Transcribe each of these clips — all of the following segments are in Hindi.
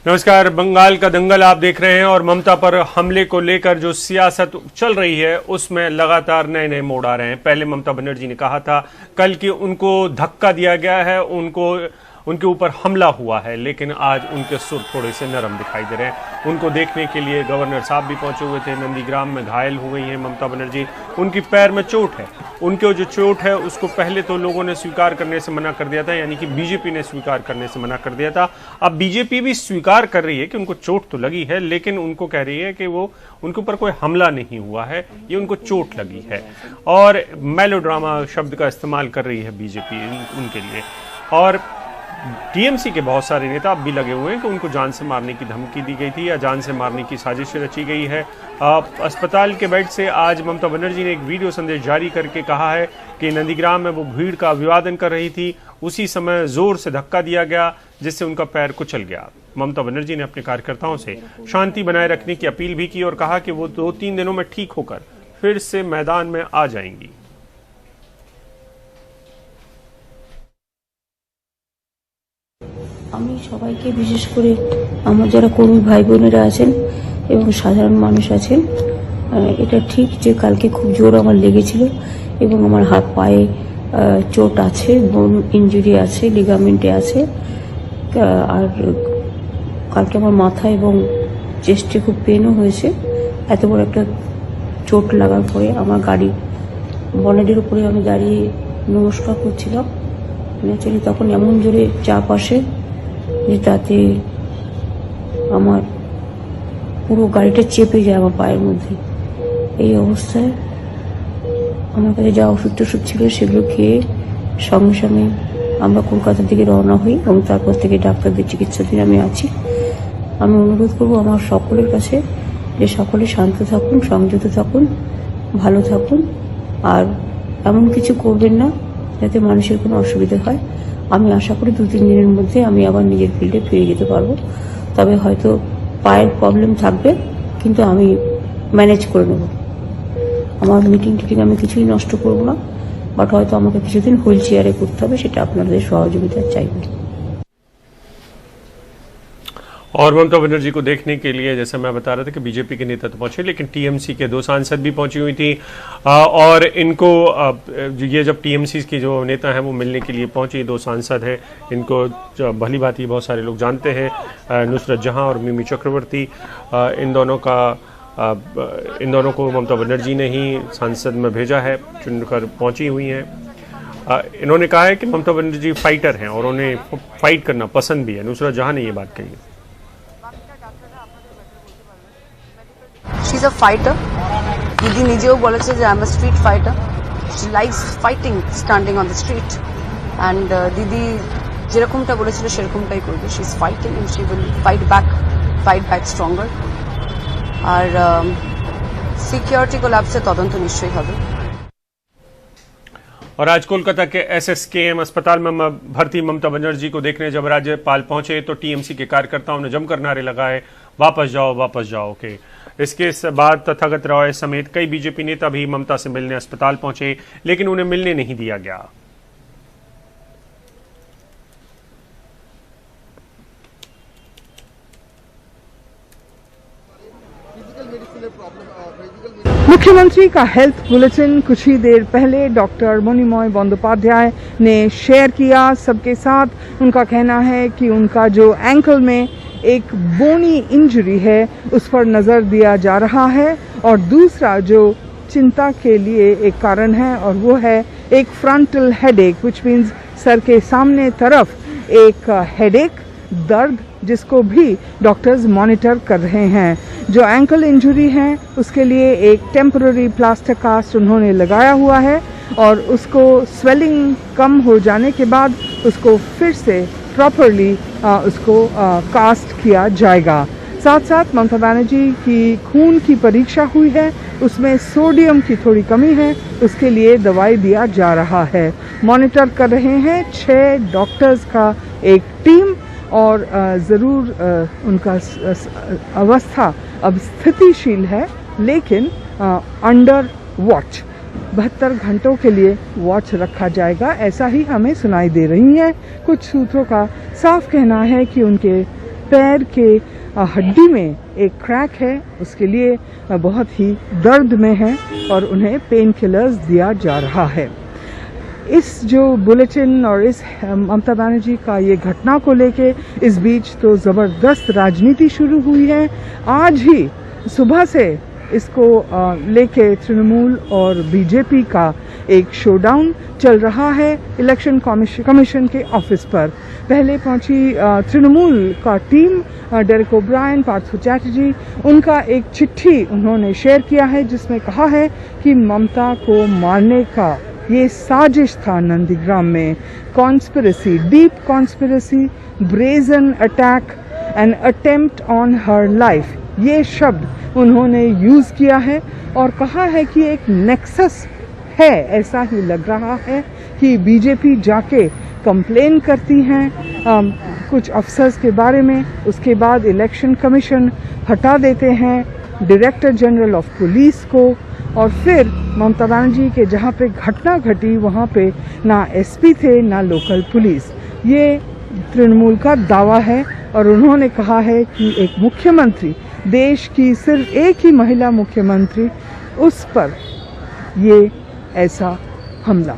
नमस्कार। बंगाल का दंगल आप देख रहे हैं और ममता पर हमले को लेकर जो सियासत चल रही है उसमें लगातार नए नए मोड़ आ रहे हैं। पहले ममता बनर्जी ने कहा था कल कि उनको धक्का दिया गया है, उनके ऊपर हमला हुआ है, लेकिन आज उनके सुर थोड़े से नरम दिखाई दे रहे हैं। उनको देखने के लिए गवर्नर साहब भी पहुंचे हुए थे। नंदीग्राम में घायल हो गई हैं ममता बनर्जी, उनकी पैर में चोट है। उनके जो चोट है उसको पहले तो लोगों ने स्वीकार करने से मना कर दिया था, यानी कि बीजेपी ने स्वीकार करने से मना कर दिया था। अब बीजेपी भी स्वीकार कर रही है कि उनको चोट तो लगी है, लेकिन उनको कह रही है कि वो उनके ऊपर कोई हमला नहीं हुआ है, ये उनको चोट लगी है। और मेलोड्रामा शब्द का इस्तेमाल कर रही है बीजेपी उनके लिए। और टीएमसी के बहुत सारे नेता अब भी लगे हुए हैं कि उनको जान से मारने की धमकी दी गई थी या जान से मारने की साजिश रची गई है। अस्पताल के बेड से आज ममता बनर्जी ने एक वीडियो संदेश जारी करके कहा है कि नंदीग्राम में वो भीड़ का अभिवादन कर रही थी, उसी समय जोर से धक्का दिया गया जिससे उनका पैर कुचल गया। ममता बनर्जी ने अपने कार्यकर्ताओं से शांति बनाए रखने की अपील भी की और कहा कि वो 2-3 दिनों में ठीक होकर फिर से मैदान में आ जाएंगी। আমি সবাইকে বিশেষ করে আমার যারা কর্মী ভাই বোনেরা আছেন এবং সাধারণ মানুষ আছেন, এটা ঠিক যে কালকে খুব জোর আমার লেগেছিল এবং আমার হাত পায়ে চোট আছে, বোন ইনজুরি আছে, লিগামেন্টে আছে। আর কালকে আমার মাথা এবং চেস্টে খুব পেনও হয়েছে। এত বড় একটা চোট লাগার পরে আমার গাড়ি বনেটের উপরে আমি দাঁড়িয়ে নমস্কার করছিলাম। ন্যাচারালি তখন এমন জোরে চাপ আসে যে তাতে আমার পুরো গাড়িটা চেপে যায় আমার পায়ের মধ্যে। এই অবস্থায় আমার কাছে যা ওষুধ টষুধ ছিল সেগুলো খেয়ে সঙ্গে সঙ্গে আমরা কলকাতার দিকে রওনা হই এবং তারপর থেকে ডাক্তারদের চিকিৎসাধীন আমি আছি। আমি অনুরোধ করব আমার সকলের কাছে যে সকলে শান্ত থাকুন, সংযত থাকুন, ভালো থাকুন, আর এমন কিছু করবেন না যাতে মানুষের কোনো অসুবিধা হয়। আমি আশা করি 2-3 দিনের মধ্যে আমি আবার নিজের ফিল্ডে ফিরে যেতে পারবো। তবে হয়তো পায়ের প্রবলেম থাকবে, কিন্তু আমি ম্যানেজ করে নেব। আমার মিটিং আমি কিছুই নষ্ট করব না, বাট হয়তো আমাকে কিছুদিন হুইল চেয়ারে করতে হবে, সেটা আপনাদের সহযোগিতা চাইব। और ममता बनर्जी को देखने के लिए जैसा मैं बता रहा था कि बीजेपी के नेता तो पहुंचे, लेकिन टीएमसी के 2 सांसद भी पहुंची हुई थी। और इनको ये जब टीएमसी की जो नेता हैं वो मिलने के लिए पहुंचे, 2 सांसद हैं, इनको भली भांति बहुत सारे लोग जानते हैं, नुसरत जहां और मिमी चक्रवर्ती। इन दोनों को ममता बनर्जी ने ही सांसद में भेजा है, चुनकर पहुंची हुई हैं। इन्होंने कहा है कि ममता बनर्जी फाइटर हैं और उन्हें फाइट करना पसंद भी है। नुसरत जहां ने ये बात कही है। She is a fighter. Didi নিজেও বলেছে যে I am a street fighter. She likes fighting, standing on the street. And Didi যেরকমটা বলেছিল সেরকমটাই করবে। She is fighting and she will fight back stronger. আর সিকিউরিটি কোলাপসে তদন্ত নিশ্চয়ই হবে। और आज कोलकाता के एसएसकेएम अस्पताल में भर्ती ममता बनर्जी को देखने जब राज्यपाल पहुंचे तो टीएमसी के कार्यकर्ताओं ने जमकर नारे लगाए, वापस जाओ के। इसके बाद तथागत रॉय समेत कई बीजेपी नेता भी ममता से मिलने अस्पताल पहुंचे, लेकिन उन्हें मिलने नहीं दिया गया। मुख्यमंत्री का हेल्थ बुलेटिन कुछ ही देर पहले डॉक्टर मणिमय बंदोपाध्याय ने शेयर किया सबके साथ। उनका कहना है कि उनका जो एंकल में एक बोनी इंजरी है उस पर नज़र दिया जा रहा है, और दूसरा जो चिंता के लिए एक कारण है और वो है एक frontal headache, which means sir के सामने तरफ एक हेडेक, दर्द, जिसको भी डॉक्टर्स मॉनिटर कर रहे हैं। जो एंकल इंजरी है उसके लिए एक टेम्पररी प्लास्टर कास्ट उन्होंने लगाया हुआ है और उसको स्वेलिंग कम हो जाने के बाद उसको फिर से प्रॉपरली उसको कास्ट किया जाएगा। साथ साथ ममता बनर्जी की खून की परीक्षा हुई है, उसमें सोडियम की थोड़ी कमी है, उसके लिए दवाई दिया जा रहा है। मॉनिटर कर रहे हैं 6 डॉक्टर्स का एक टीम, और ज़रूर उनका अवस्था अब स्थितिशील है, लेकिन अंडर वॉच 72 घंटों के लिए वॉच रखा जाएगा, ऐसा ही हमें सुनाई दे रही है। कुछ सूत्रों का साफ कहना है कि उनके पैर के हड्डी में एक क्रैक है, उसके लिए बहुत ही दर्द में है और उन्हें पेन किलर्स दिया जा रहा है। इस जो बुलेटिन और इस ममता बनर्जी का ये घटना को लेके इस बीच तो ज़बरदस्त राजनीति शुरू हुई है। आज ही सुबह से इसको लेके तृणमूल और बीजेपी का एक शोडाउन चल रहा है इलेक्शन कमीशन के ऑफिस पर। पहले पहुंची तृणमूल का team, Derek O'Brien, Partho Chatterjee, उनका एक चिट्ठी उन्होंने शेयर किया है जिसमें कहा है कि ममता को मारने का ये साजिश था नंदीग्राम में, conspiracy, deep conspiracy, brazen attack and attempt on her life, ये शब्द उन्होंने यूज किया है और कहा है कि एक नेक्सस है। ऐसा ही लग रहा है कि बीजेपी जाके कंप्लेन करती हैं कुछ अफसर्स के बारे में, उसके बाद इलेक्शन कमीशन हटा देते हैं डायरेक्टर जनरल ऑफ पुलिस को, और फिर ममता बनर्जी के जहाँ पे घटना घटी वहाँ पे ना एसपी थे ना लोकल पुलिस। ये तृणमूल का दावा है और उन्होंने कहा है कि एक मुख्यमंत्री, देश की सिर्फ एक ही महिला मुख्यमंत्री, उस पर ये ऐसा हमला।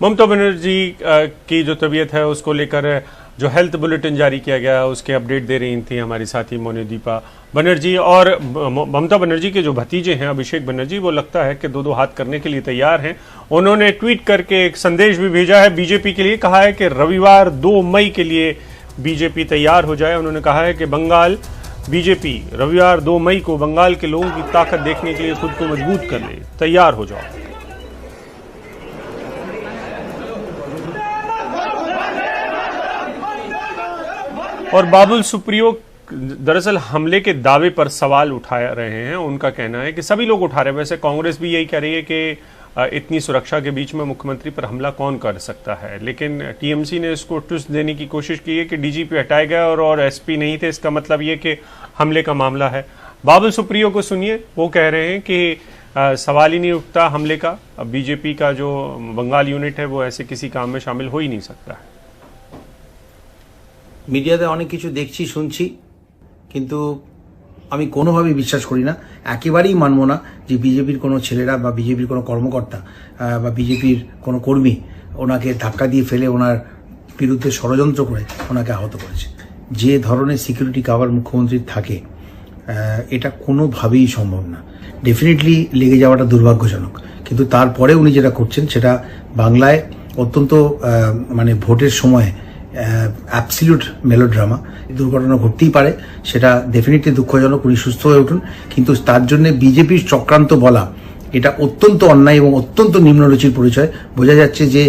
ममता बनर्जी की जो तबीयत है उसको लेकर जो हेल्थ बुलेटिन जारी किया गया उसके अपडेट दे रही थी हमारी साथी मोनिदीपा बनर्जी। और ममता बनर्जी के जो भतीजे हैं अभिषेक बनर्जी, वो लगता है कि दो हाथ करने के लिए तैयार हैं। उन्होंने ट्वीट करके एक संदेश भी भेजा है बीजेपी के लिए, कहा है कि रविवार 2 मई के लिए बीजेपी तैयार हो जाए। उन्होंने कहा है कि बंगाल बीजेपी रविवार 2 मई को बंगाल के लोगों की ताकत देखने के लिए खुद को मजबूत कर ले, तैयार हो जाओ। और बाबुल सुप्रियो दरअसल हमले के दावे पर सवाल उठा रहे हैं। उनका कहना है कि सभी लोग उठा रहे हैं, वैसे कांग्रेस भी यही कह रही है कि इतनी सुरक्षा के बीच में मुख्यमंत्री पर हमला कौन कर सकता है, लेकिन टीएमसी ने इसको ट्विस्ट देने की कोशिश की है कि डीजीपी हटाए गए और एसपी नहीं थे, इसका मतलब ये कि हमले का मामला है। बाबुल सुप्रियो को सुनिए, वो कह रहे हैं कि सवाल ही नहीं उठता हमले का। अब बीजेपी का जो बंगाल यूनिट है वो ऐसे किसी काम में शामिल हो ही नहीं सकता है। মিডিয়াতে অনেক কিছু দেখছি শুনছি, কিন্তু আমি কোনোভাবেই বিশ্বাস করি না, একেবারেই মানব না যে বিজেপির কোনো ছেলেরা বা বিজেপির কোনো কর্মকর্তা বা বিজেপির কোনো কর্মী ওনাকে ধাক্কা দিয়ে ফেলে ওনার বিরুদ্ধে ষড়যন্ত্র করে ওনাকে আহত করেছে। যে ধরনের সিকিউরিটি কাভার মুখ্যমন্ত্রীর থাকে এটা কোনোভাবেই সম্ভব না। ডেফিনেটলি লেগে যাওয়াটা দুর্ভাগ্যজনক, কিন্তু তারপরে উনি যেটা করছেন সেটা বাংলায় অত্যন্ত মানে ভোটের সময় অ্যাবসলিউট মেলোড্রামা। দুর্ঘটনা ঘটতেই পারে, সেটা ডেফিনেটলি দুঃখজনক, উনি সুস্থ হয়ে উঠুন, কিন্তু তার জন্য বিজেপির চক্রান্ত বলা এটা অত্যন্ত অন্যায় এবং অত্যন্ত নিম্নরুচির পরিচয়। বোঝা যাচ্ছে যে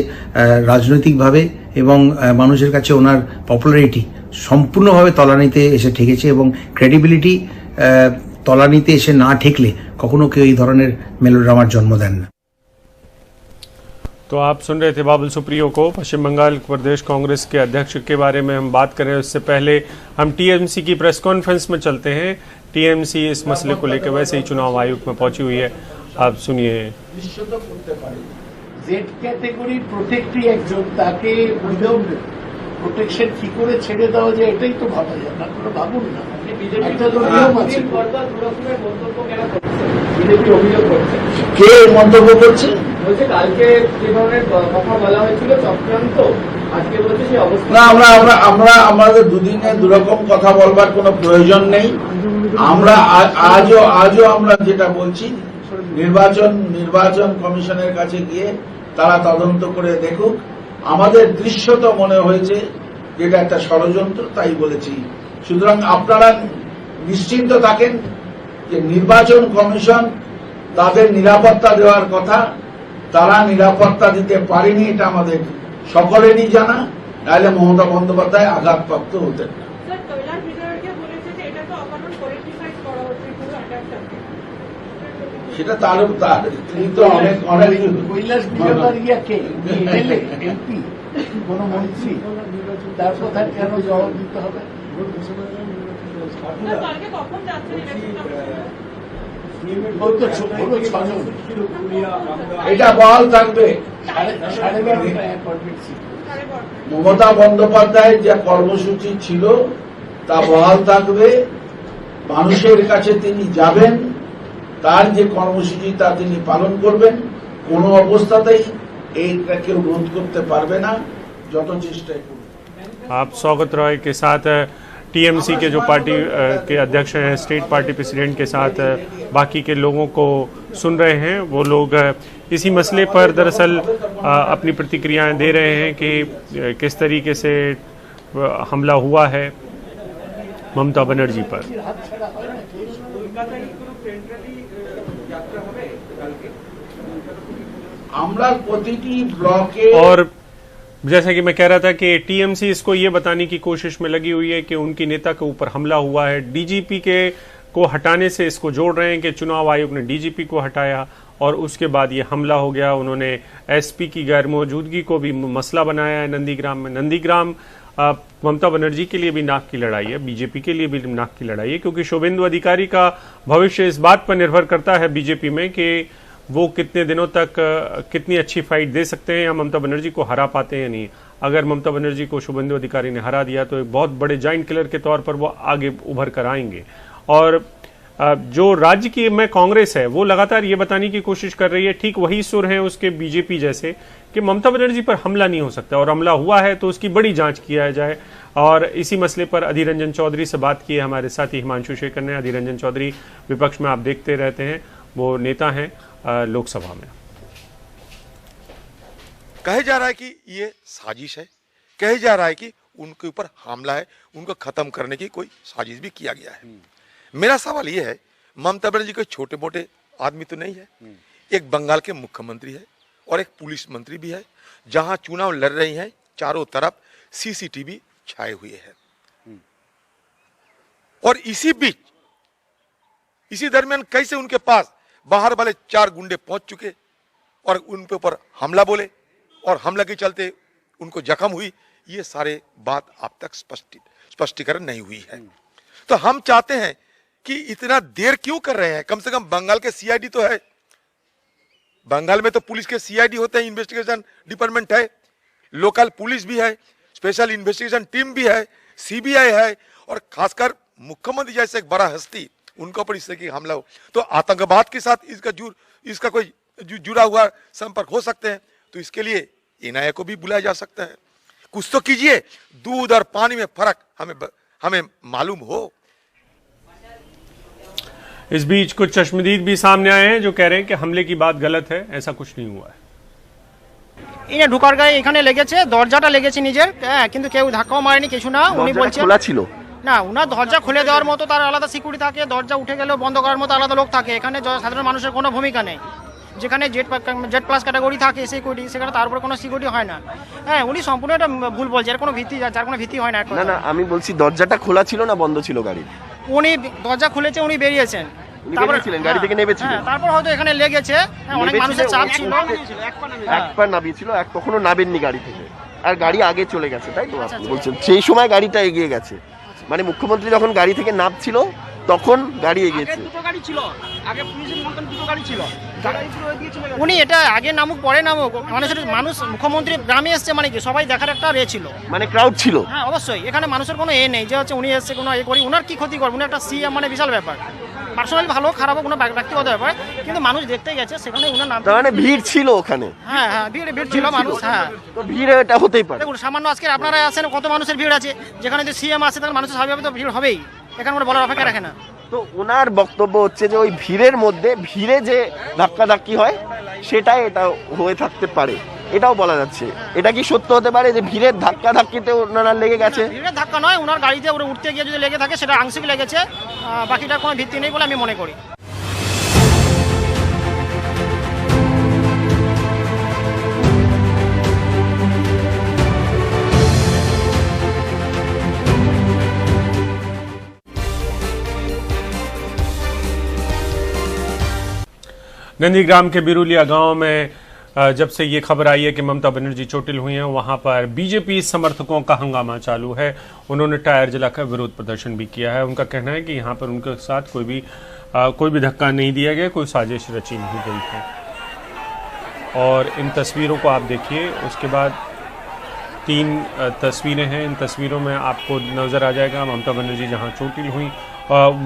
রাজনৈতিকভাবে এবং মানুষের কাছে ওনার পপুলারিটি সম্পূর্ণভাবে তলানিতে এসে ঠেকেছে এবং ক্রেডিবিলিটি তলানিতে এসে না ঠেকলে কখনো কেউ এই ধরনের মেলোড্রামার জন্ম দেন না। तो आप सुन रहे थे बाबुल सुप्रियो को। पश्चिम बंगाल प्रदेश कांग्रेस के अध्यक्ष के बारे में हम बात करें उससे पहले हम टीएमसी की प्रेस कॉन्फ्रेंस में चलते हैं। टीएमसी इस मसले को लेकर वैसे ही चुनाव आयोग में पहुंची हुई है, आप सुनिए। জেড ক্যাটাগরি প্রোটেক্টরি একজন, তাকে উইদাউট প্রোটেকশন কি করে ছেড়ে দেওয়া যায় এটাই তো ভাবা যায় না। কোনো ভাবুন না, একটা তো নিয়ম আছে। বিজেপি অভিযোগ করছে, কে মন্তব্য করছে? বলছে কালকে যে ধরনের কথা বলা হয়েছিল চক্রান্ত, আজকে বলছে সেই অবস্থা না। আমরা আমাদের দুদিনে দুরকম কথা বলবার কোনো প্রয়োজন নেই। আমরা আজও আমরা যেটা বলছি, নির্বাচন কমিশনের কাছে গিয়ে তারা তদন্ত করে দেখুক। আমাদের দৃশ্যত মনে হয়েছে যেটা একটা ষড়যন্ত্র, তাই বলেছি। সুতরাং আপনারা নিশ্চিন্ত থাকেন যে নির্বাচন কমিশন তাদের নিরাপত্তা দেওয়ার কথা, তারা নিরাপত্তা দিতে পারেনি, এটা আমাদের সকলেরই জানা। নাহলে মমতা বন্দ্যোপাধ্যায় আঘাতপ্রাপ্ত হতেন না। সেটা তার তিনি তো অনেক কৈলাস বিজয়বাড়িয়া কে এমপি, কোন মন্ত্রী, তার কথা কেন জবাব দিতে হবে? এটা বহাল থাকবে। মমতা বন্দ্যোপাধ্যায় যে কর্মসূচি ছিল তা বহাল থাকবে। মানুষের কাছে তিনি যাবেন, তার যে কর্মসূচি তা তিনি পালন করবেন। কোনো অবস্থাতেই এইটা কেউ রোধ করতে পারবে না, যত চেষ্টাই করবে। आप सौगत रॉय के साथ टीएमसी के जो पार्टी के अध्यक्ष हैं, स्टेट पार्टी प्रेसिडेंट के साथ बाकी के लोगों को सुन रहे हैं। वो लोग इसी मसले पर दरअसल अपनी प्रतिक्रियाएं दे रहे हैं कि किस तरीके से हमला हुआ है ममता बनर्जी पर। আমরা প্রতিটি ব্লকে और जैसा कि मैं कह रहा था कि टीएमसी इसको ये बताने की कोशिश में लगी हुई है कि उनकी नेता के ऊपर हमला हुआ है। डीजीपी के को हटाने से इसको जोड़ रहे हैं कि चुनाव आयोग ने डीजीपी को हटाया और उसके बाद ये हमला हो गया। उन्होंने एसपी की गैर मौजूदगी को भी मसला बनाया है नंदीग्राम में। नंदीग्राम ममता बनर्जी के लिए भी नाक की लड़ाई है, बीजेपी के लिए भी नाक की लड़ाई है, क्योंकि शुभेंदु अधिकारी का भविष्य इस बात पर निर्भर करता है बीजेपी में कि वो कितने दिनों तक कितनी अच्छी फाइट दे सकते हैं या ममता बनर्जी को हरा पाते हैं या नहीं। अगर ममता बनर्जी को शुभेंदु अधिकारी ने हरा दिया तो एक बहुत बड़े जाइंट किलर के तौर पर वो आगे उभर कर आएंगे। और जो राज्य की में कांग्रेस है वो लगातार ये बताने की कोशिश कर रही है, ठीक वही सुर है उसके बीजेपी जैसे, कि ममता बनर्जी पर हमला नहीं हो सकता और हमला हुआ है तो उसकी बड़ी जांच किया जाए। और इसी मसले पर अधीर रंजन चौधरी से बात की है हमारे साथी हिमांशु शेखर ने। अधीर रंजन चौधरी विपक्ष में आप देखते रहते हैं, वो नेता हैं लोकसभा में। कहे जा रहा है कि ये साजिश है, कहे जा रहा है कि उनके ऊपर हमला है, उनको खत्म करने की कोई साजिश भी किया गया है। मेरा सवाल ये है, ममता बनर्जी कोई छोटे मोटे आदमी तो नहीं है। एक बंगाल के मुख्यमंत्री है और एक पुलिस मंत्री भी है। जहां चुनाव लड़ रही हैं चारों तरफ सीसीटीवी छाए हुए हैं। और इसी बीच इसी दरमियान कैसे उनके पास बाहर वाले 4 गुंडे पहुंच चुके और उनके ऊपर हमला बोले और हमला के चलते उनको जख्म हुई, ये सारे बात अब तक स्पष्टीकरण नहीं हुई है। तो हम चाहते हैं कि इतना देर क्यों कर रहे हैं? कम से कम बंगाल के सीआईडी तो है, बंगाल में तो पुलिस के सीआईडी होते हैं, इन्वेस्टिगेशन डिपार्टमेंट है, लोकल पुलिस भी है, स्पेशल इन्वेस्टिगेशन टीम भी है, सीबीआई है, और खासकर मुख्यमंत्री जैसे एक बड़ा हस्ती उनके ऊपर इससे कि हमला हो तो आतंकवाद के साथ इसका कोई जुड़ा हुआ संपर्क हो सकते हैं। तो इसके लिए एनआईए को भी बुलाया जा सकता है। कुछ तो कीजिए, दूध और पानी में फर्क हमें मालूम हो। इस बीच कुछ चश्मदीद भी सामने आए हैं जो कह रहे हैं कि हमले की बात गलत है, ऐसा कुछ नहीं हुआ है। ইনি ঢোকার গায়ে এখানে লেগেছে, দরজাটা লেগেছে নিজের, কিন্তু কেউ ধাক্কাও মারেনি, কিছু না। উনি বলছেন খোলা ছিল না, উনার দরজা খুলে দেওয়ার মতো তার আলাদা সিকিউরিটি থাকে, দরজা উঠে গেলেও বন্ধ করার মতো আলাদা লোক থাকে। এখানে সাধারণ মানুষের কোনো ভূমিকা নেই। যেখানে জেড প্লাস ক্যাটাগরি থাকে সিকিউরিটি, সেখানে তার উপরে কোনো সিকিউরিটি হয় না। হ্যাঁ, উনি সম্পূর্ণ এটা ভুল বলছে, এর কোনো ভিত্তি, যার কোনো ভিত্তি হয় না। না, আমি বলছি দরজাটা খোলা ছিল না বন্ধ ছিল গাড়ি? উনি দরজা খুলেছে, উনি বেরিয়েছেন, তারপরে গাড়ি থেকে নেমেছিলেন, তারপর হয়তো এখানে লেগেছে। অনেক মানুষের চাপ ছিল, এক পা নামিয়েছিল, এক কখনো নাবেননি গাড়ি থেকে, আর গাড়ি আগে চলে গেছে, তাই তো আপনি বলছেন? সেই সময় গাড়িটা এগিয়ে গেছে, মানে মুখ্যমন্ত্রী যখন গাড়ি থেকে নামছিল তখন গাড়ি এগিয়েছে। দুটো গাড়ি ছিল, আগে পুলিশের মতন দুটো গাড়ি ছিল। উনি এটা আগে নামুক পরে নামুক, মানুষ মুখ্যমন্ত্রী গ্রামে এসছে মানে কি সবাই দেখার একটা ছিল, মানে ক্রাউড ছিল। হ্যাঁ অবশ্যই, এখানে মানুষের কোনো নেই যে হচ্ছে উনি এসছে কোনো করি, উনার কি ক্ষতি করবে? উনি একটা সিএম, মানে বিশাল ব্যাপার। পার্সোনালি ভালো খারাপ কোনো ব্যক্তিগত ব্যাপার, কিন্তু মানুষ দেখতে গেছে, সেখানে উনার নাম, মানে ভিড় ছিল ওখানে। হ্যাঁ ভিড় ছিল মানুষ। হ্যাঁ, তো ভিড় এটা হতেই পারে। দেখুন সামান্য আজকে আপনারা আছেন, কত মানুষের ভিড় আছে, যেখানে যদি সিএম আসে তাহলে মানুষের স্বাভাবিকভাবে তো ভিড় হবেই, এখানে কোনো বলার অপেক্ষা রাখে না। তো ওনার বক্তব্য হচ্ছে যে ওই ভিড়ের মধ্যে ভিড়ে যে ধাক্কাধাক্কি হয় সেটাই এটা হয়ে থাকতে পারে, এটাও বলা যাচ্ছে। এটা কি সত্য হতে পারে যে ভিড়ের ধাক্কাধাক্কিতে ওনারা লেগে গেছে? ভিড়ের ধাক্কা নয়, ওনার গাড়িতে উঠতে গিয়ে যদি লেগে থাকে সেটা আংশিক লেগেছে, বাকিটার কোনো ভিত্তি নেই বলে আমি মনে করি। नंदीग्राम के बिरुलिया गांव में जब से ये खबर आई है कि ममता बनर्जी चोटिल हुई हैं, वहां पर बीजेपी समर्थकों का हंगामा चालू है। उन्होंने टायर जलाकर विरोध प्रदर्शन भी किया है। उनका कहना है कि यहां पर उनके साथ कोई भी धक्का नहीं दिया गया, कोई साजिश रची नहीं गई है। और इन तस्वीरों को आप देखिए, उसके बाद तीन तस्वीरें हैं। इन तस्वीरों में आपको नजर आ जाएगा ममता बनर्जी जहां चोटिल हुई,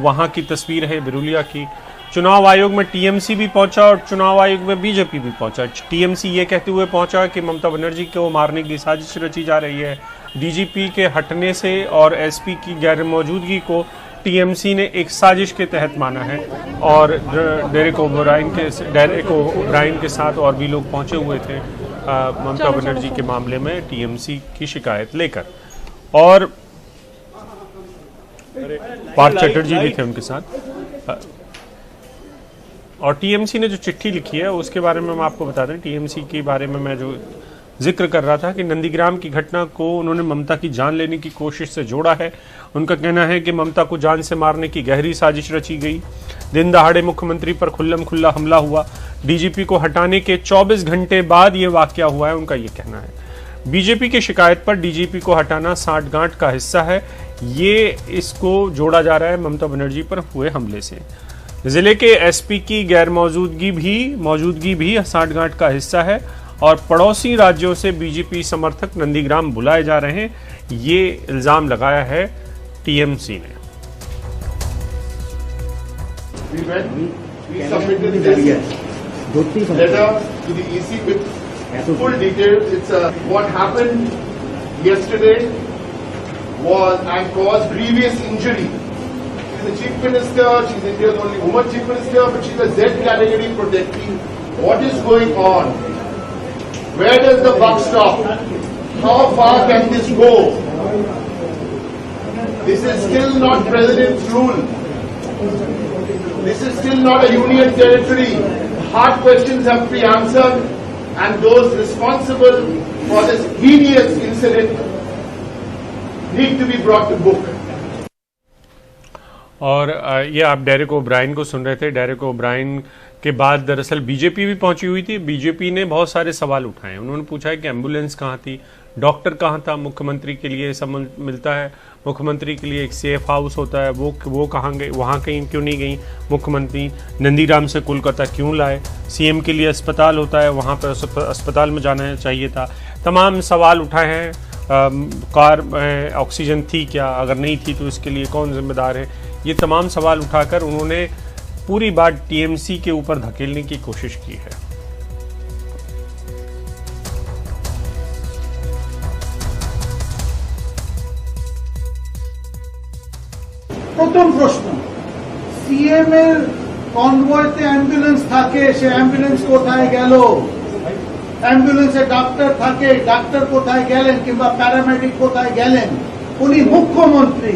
वहां की तस्वीर है बिरुलिया की। चुनाव आयोग में टीएमसी भी पहुंचा और चुनाव आयोग में बीजेपी भी पहुंचा। टीएमसी ये कहते हुए पहुंचा कि ममता बनर्जी को मारने की साजिश रची जा रही है। डीजीपी के हटने से और एसपी की गैर मौजूदगी को टीएमसी ने एक साजिश के तहत माना है और डेरेक ओब्रायन के साथ और भी लोग पहुंचे हुए थे ममता बनर्जी के मामले में टीएमसी की शिकायत लेकर। और पार्थ चटर्जी भी थे उनके साथ। और टीएमसी ने जो चिट्ठी लिखी है उसके बारे में हम आपको बता दें। टीएमसी के बारे में मैं जो जिक्र कर रहा था कि नंदीग्राम की घटना को उन्होंने ममता की जान लेने की कोशिश से जोड़ा है। उनका कहना है कि ममता को जान से मारने की गहरी साजिश रची गई। दिन दहाड़े मुख्यमंत्री पर खुल्लम खुल्ला हमला हुआ। डीजीपी को हटाने के 24 घंटे बाद ये वाकया हुआ है, उनका ये कहना है। बीजेपी की शिकायत पर डीजीपी को हटाना सांठगांठ का हिस्सा है, ये इसको जोड़ा जा रहा है ममता बनर्जी पर हुए हमले से। जिले के एसपी की गैर मौजूदगी भी सांठगांठ का हिस्सा है और पड़ोसी राज्यों से बीजेपी समर्थक नंदीग्राम बुलाए जा रहे हैं, ये इल्जाम लगाया है टीएमसी ने। We submitted this letter to the EC with full details. What happened yesterday and caused grievous injury. She's the chief minister. She's India's only woman chief minister, but she's a Z category protecting. What is going on? Where does the buck stop? How far can this go? This is still not president's rule. This is still not a union territory. Hard questions have to be answered, and those responsible for this heinous incident need to be brought to book. और ये आप डेरेक ओब्रायन को सुन रहे थे। डेरेक ओब्रायन के बाद दरअसल बीजेपी भी पहुंची हुई थी। बीजेपी ने बहुत सारे सवाल उठाए। उन्होंने पूछा है कि एम्बुलेंस कहाँ थी, डॉक्टर कहाँ था, मुख्यमंत्री के लिए सब मिलता है, मुख्यमंत्री के लिए एक सेफ हाउस होता है, वो कहाँ गई, वहाँ कहीं क्यों नहीं गई मुख्यमंत्री, नंदीग्राम से कोलकाता क्यों लाए, सीएम के लिए अस्पताल होता है, वहाँ पर अस्पताल में जाना चाहिए था। तमाम सवाल उठाए हैं। कार में ऑक्सीजन थी क्या, अगर नहीं थी तो इसके लिए कौन जिम्मेदार है, ये तमाम सवाल उठाकर उन्होंने पूरी बात टीएमसी के ऊपर धकेलने की कोशिश की है। প্রথম প্রশ্ন, সিএম এর কনভয়েতে অ্যাম্বুলেন্স থাকে, সে অ্যাম্বুলেন্স কোথায় গেল? অ্যাম্বুলেন্সে ডাক্তার থাকে, ডাক্তার কোথায় গেলেন? কিংবা প্যারামেডিক কোথায় গেলেন? উনি মুখ্যমন্ত্রী,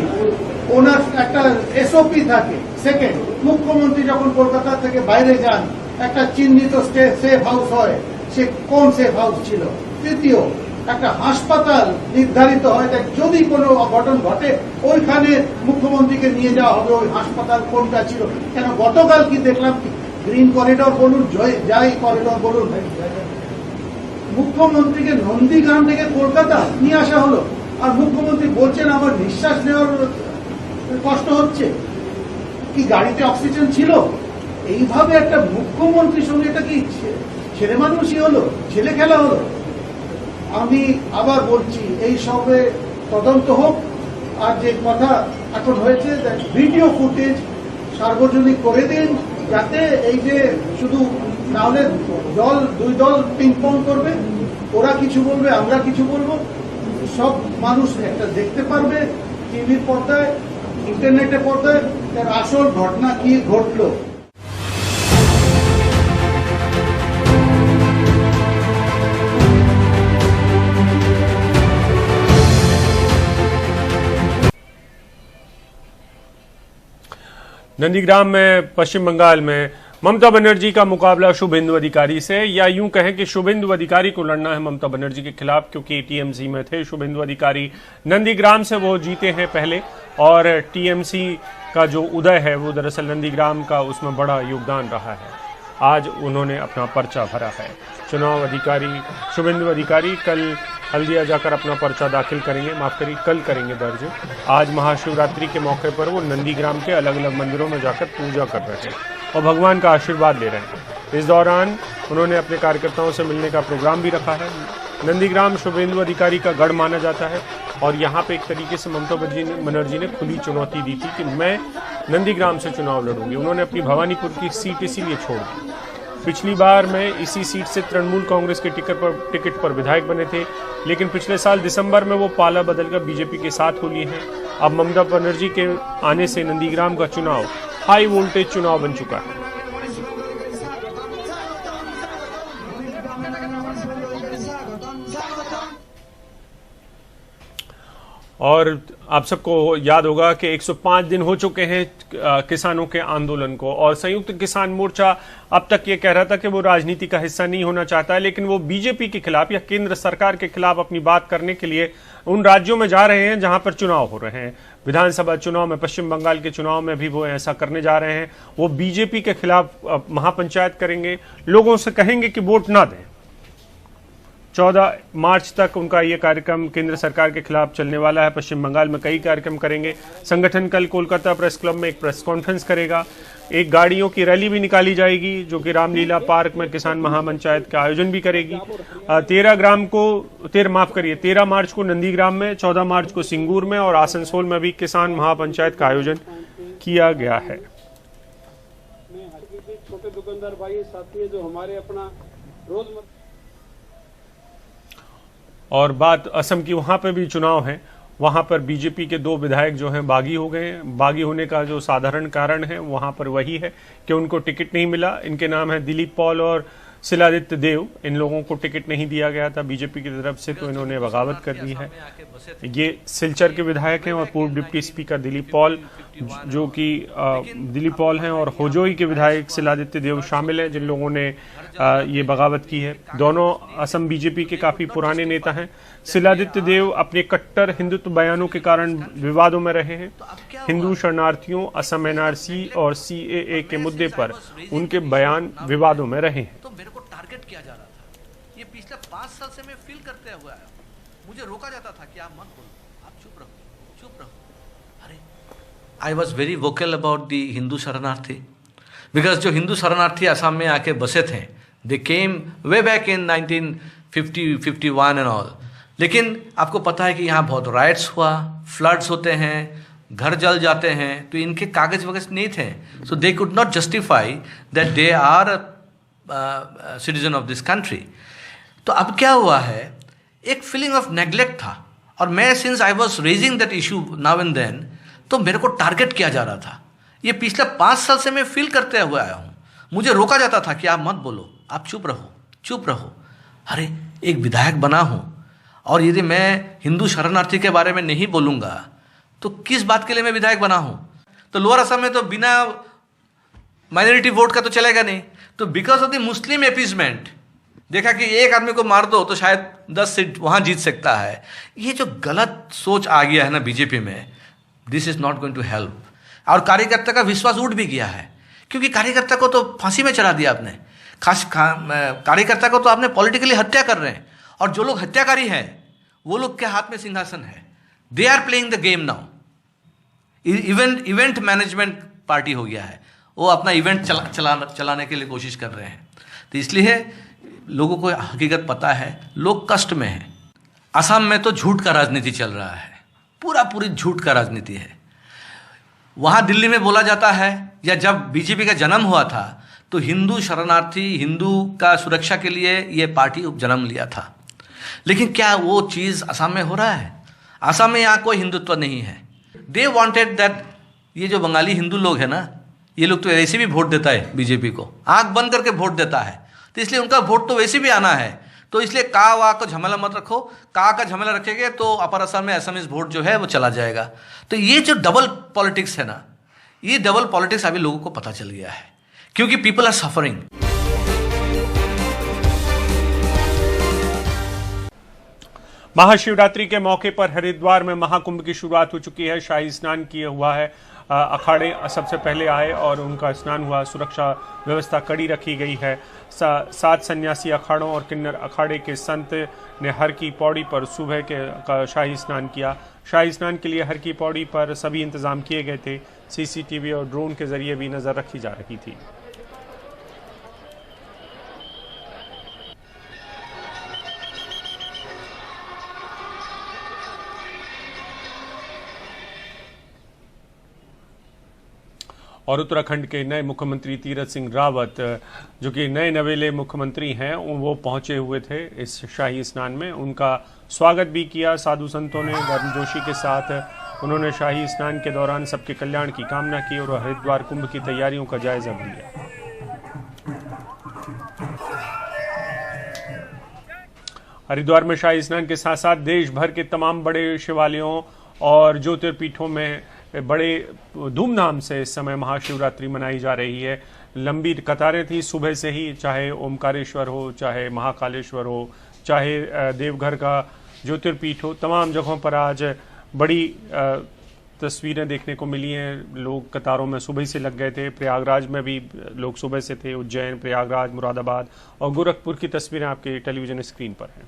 ওনার একটা এসওপি থাকে। সেকেন্ড, মুখ্যমন্ত্রী যখন কলকাতা থেকে বাইরে যান একটা চিহ্নিত সেফ হাউস হয়, সে কোন সেফ হাউস ছিল? তৃতীয়, একটা হাসপাতাল নির্ধারিত হয়, যদি কোনো অঘটন ঘটে ওইখানে মুখ্যমন্ত্রীকে নিয়ে যাওয়া হবে, ওই হাসপাতাল কোনটা ছিল? কেন গতকাল কি দেখলাম, গ্রিন করিডর বলুন, যাই করিডর বলুন, মুখ্যমন্ত্রীকে নন্দীগ্রাম থেকে কলকাতা নিয়ে আসা হলো, আর মুখ্যমন্ত্রী বলছেন আমার নিঃশ্বাস নেওয়ার কষ্ট হচ্ছে। কি গাড়িতে অক্সিজেন ছিল? এইভাবে একটা মুখ্যমন্ত্রীর সঙ্গে এটা কি ছেলে মানুষই হলো, ছেলে খেলা হলো? আমি আবার বলছি, এই সবে তদন্ত হোক। আর যে কথা এখন হয়েছে, ভিডিও ফুটেজ সার্বজনিক করে দিন, যাতে এই যে শুধু না হলে দুই দল পিং পং করবে, ওরা কিছু বলবে, আমরা কিছু বলবো, সব মানুষ একটা দেখতে পারবে টিভির পর্দায়, ইন্টারনেটের পর্দায় তার আসল ঘটনা কি ঘটলো। नंदीग्राम में पश्चिम बंगाल में ममता बनर्जी का मुकाबला शुभेंदु अधिकारी से, या यूं कहें कि शुभेंदु अधिकारी को लड़ना है ममता बनर्जी के खिलाफ, क्योंकि टीएमसी में थे शुभेंदु अधिकारी। नंदीग्राम से वो जीते हैं पहले, और टीएमसी का जो उदय है वो दरअसल नंदीग्राम का उसमें बड़ा योगदान रहा है। आज उन्होंने अपना पर्चा भरा है। चुनाव अधिकारी शुभेंदु अधिकारी कल हल्दिया जाकर अपना पर्चा दाखिल करेंगे, माफ करिए कल करेंगे दर्ज। आज महाशिवरात्रि के मौके पर वो नंदीग्राम के अलग अलग मंदिरों में जाकर पूजा कर रहे हैं और भगवान का आशीर्वाद ले रहे हैं। इस दौरान उन्होंने अपने कार्यकर्ताओं से मिलने का प्रोग्राम भी रखा है। नंदीग्राम शुभेंदु अधिकारी का गढ़ माना जाता है और यहाँ पे एक तरीके से ममता बनर्जी ने खुली चुनौती दी थी कि मैं नंदीग्राम से चुनाव लड़ूंगी। उन्होंने अपनी भवानीपुर की सीट इसीलिए छोड़ दी। पिछली बार मैं इसी सीट से तृणमूल कांग्रेस के टिकट पर विधायक बने थे, लेकिन पिछले साल दिसंबर में वो पाला बदलकर बीजेपी के साथ हो लिए हैं। अब ममता बनर्जी के आने से नंदीग्राम का चुनाव हाई वोल्टेज चुनाव बन चुका है। और आप सबको याद होगा कि 105 दिन हो चुके हैं किसानों के आंदोलन को, और संयुक्त किसान मोर्चा अब तक ये कह रहा था कि वो राजनीति का हिस्सा नहीं होना चाहता है, लेकिन वो बीजेपी के खिलाफ या केंद्र सरकार के खिलाफ अपनी बात करने के लिए उन राज्यों में जा रहे हैं जहां पर चुनाव हो रहे हैं। विधानसभा चुनाव में, पश्चिम बंगाल के चुनाव में भी वो ऐसा करने जा रहे हैं। वो बीजेपी के खिलाफ महापंचायत करेंगे, लोगों से कहेंगे कि वोट ना दें। 14 मार्च तक उनका ये कार्यक्रम केंद्र सरकार के खिलाफ चलने वाला है। पश्चिम बंगाल में कई कार्यक्रम करेंगे। संगठन कल कोलकाता प्रेस क्लब में एक प्रेस कॉन्फ्रेंस करेगा। एक गाड़ियों की रैली भी निकाली जाएगी जो कि रामलीला पार्क में किसान महापंचायत का आयोजन भी करेगी। 13 मार्च को नंदीग्राम में, 14 मार्च को सिंगूर में और आसनसोल में भी किसान महापंचायत का आयोजन किया गया है। छोटे दुकानदार भाई साथी जो हमारे अपना रोजमर्रा। और बात असम की, वहां पर भी चुनाव है। वहां पर बीजेपी के 2 विधायक जो हैं बागी हो गए हैं। बागी होने का जो साधारण कारण है वहां पर वही है कि उनको टिकट नहीं मिला। इनके नाम है दिलीप पॉल और शिलादित्य देव। इन लोगों को टिकट नहीं दिया गया था बीजेपी की तरफ से, तो इन्होंने बगावत कर दी है। ये सिलचर के विधायक हैं और पूर्व डिप्टी स्पीकर दिलीप पॉल जो कि दिलीप पॉल हैं, और होजोई के विधायक शिलादित्य देव शामिल हैं जिन लोगों ने ये बगावत की है। दोनों असम बीजेपी के काफी पुराने नेता हैं। शिलादित्य देव अपने कट्टर हिंदुत्व बयानों के कारण विवादों में रहे हैं। हिंदू शरणार्थियों, असम एनआरसी और सीएए के मुद्दे पर उनके बयान विवादों में रहे हैं। तो मेरे को टारगेट किया जा रहा था। ये पिछले 5 साल से मैं फील करते हुए आया। मुझे रोका जाता था कि आप मत बोलो, आप चुप रहो, चुप रहो। अरे I was very vocal about the Hindu शरणार्थी, बिकॉज जो हिंदू शरणार्थी असम में आके बसे थे, they came way back in 1950, 51 and all. लेकिन आपको पता है कि यहाँ बहुत राइट्स हुआ, फ्लड्स होते हैं, घर जल जाते हैं, तो इनके कागज वगैरह नहीं थे। So they could not justify that they are citizen of this country. तो अब क्या हुआ है, एक फीलिंग ऑफ नेग्लेक्ट था। और मैं since I was raising that issue now and then, तो मेरे को टारगेट किया जा रहा था। ये पिछले 5 साल से मैं फील करते हुए आया हूँ। मुझे रोका जाता था कि आप मत बोलो, आप चुप रहो, चुप रहो। अरे एक विधायक बना हूँ और यदि मैं हिंदू शरणार्थी के बारे में नहीं बोलूँगा तो किस बात के लिए मैं विधायक बना हूँ? तो लोअर असम में तो बिना माइनॉरिटी वोट का तो चलेगा नहीं। तो because of the Muslim appeasement देखा कि एक आदमी को मार दो तो शायद 10 सीट वहाँ जीत सकता है। ये जो गलत सोच आ गया है ना बीजेपी में, this is not going to help. और कार्यकर्ता का विश्वास उठ भी गया है, क्योंकि कार्यकर्ता को तो फांसी में चढ़ा दिया आपने। कार्यकर्ता को तो आपने पॉलिटिकली हत्या कर रहे हैं, और जो लोग हत्याकारी हैं वो लोग के हाथ में सिंहासन है। They are playing the game now. Event management party हो गया है, वो अपना इवेंट चलाने के लिए कोशिश कर रहे हैं। तो इसलिए लोगों को हकीकत पता है, लोग कष्ट में हैं। असम में तो झूठ का राजनीति चल रहा है, पूरी झूठ का राजनीति है। वहाँ दिल्ली में बोला जाता है, या जब बीजेपी का जन्म हुआ था तो हिंदू शरणार्थी, हिंदू का सुरक्षा के लिए ये पार्टी जन्म लिया था। लेकिन क्या वो चीज़ असम में हो रहा है? असम में यहाँ कोई हिंदुत्व नहीं है। दे वांटेड दैट, ये जो बंगाली हिंदू लोग हैं ना, ये लोग तो ऐसे भी वोट देता है बीजेपी को, आंख बंद करके वोट देता है। तो इसलिए उनका वोट तो वैसे भी आना है। तो इसलिए का वा को झमेला मत रखो, का झमेला रखेंगे तो अपर असम में असमीज वोट जो है वो चला जाएगा। तो ये जो डबल पॉलिटिक्स है ना, ये डबल पॉलिटिक्स अभी लोगों को पता चल गया है, क्योंकि पीपल आर सफरिंग। महाशिवरात्रि के मौके पर हरिद्वार में महाकुंभ की शुरुआत हो चुकी है। शाही स्नान किया हुआ है। अखाड़े सबसे पहले आए और उनका स्नान हुआ। सुरक्षा व्यवस्था कड़ी रखी गई है। 7 सन्यासी अखाड़ों और किन्नर अखाड़े के संत ने हर की पौड़ी पर सुबह के शाही स्नान किया। शाही स्नान के लिए हर की पौड़ी पर सभी इंतजाम किए गए थे। सीसीटीवी और ड्रोन के जरिए भी नजर रखी जा रही थी। और उत्तराखंड के नए मुख्यमंत्री तीरथ सिंह रावत, जो कि नए नवेले मुख्यमंत्री हैं, वो पहुंचे हुए थे इस शाही स्नान में। उनका स्वागत भी किया साधु संतों ने गर्मजोशी के साथ। उन्होंने शाही स्नान के दौरान सबके कल्याण की कामना की और हरिद्वार कुंभ की तैयारियों का जायजा भी लिया। हरिद्वार में शाही स्नान के साथ साथ देश भर के तमाम बड़े शिवालयों और ज्योतिर्पीठों में बड़े धूमधाम से इस समय महाशिवरात्रि मनाई जा रही है। लंबी कतारें थी सुबह से ही, चाहे ओमकारेश्वर हो, चाहे महाकालेश्वर हो, चाहे देवघर का ज्योतिर्पीठ हो, तमाम जगहों पर आज बड़ी तस्वीरें देखने को मिली हैं। लोग कतारों में सुबह से लग गए थे। प्रयागराज में भी लोग सुबह से थे। उज्जैन, प्रयागराज, मुरादाबाद और गोरखपुर की तस्वीरें आपके टेलीविजन स्क्रीन पर हैं।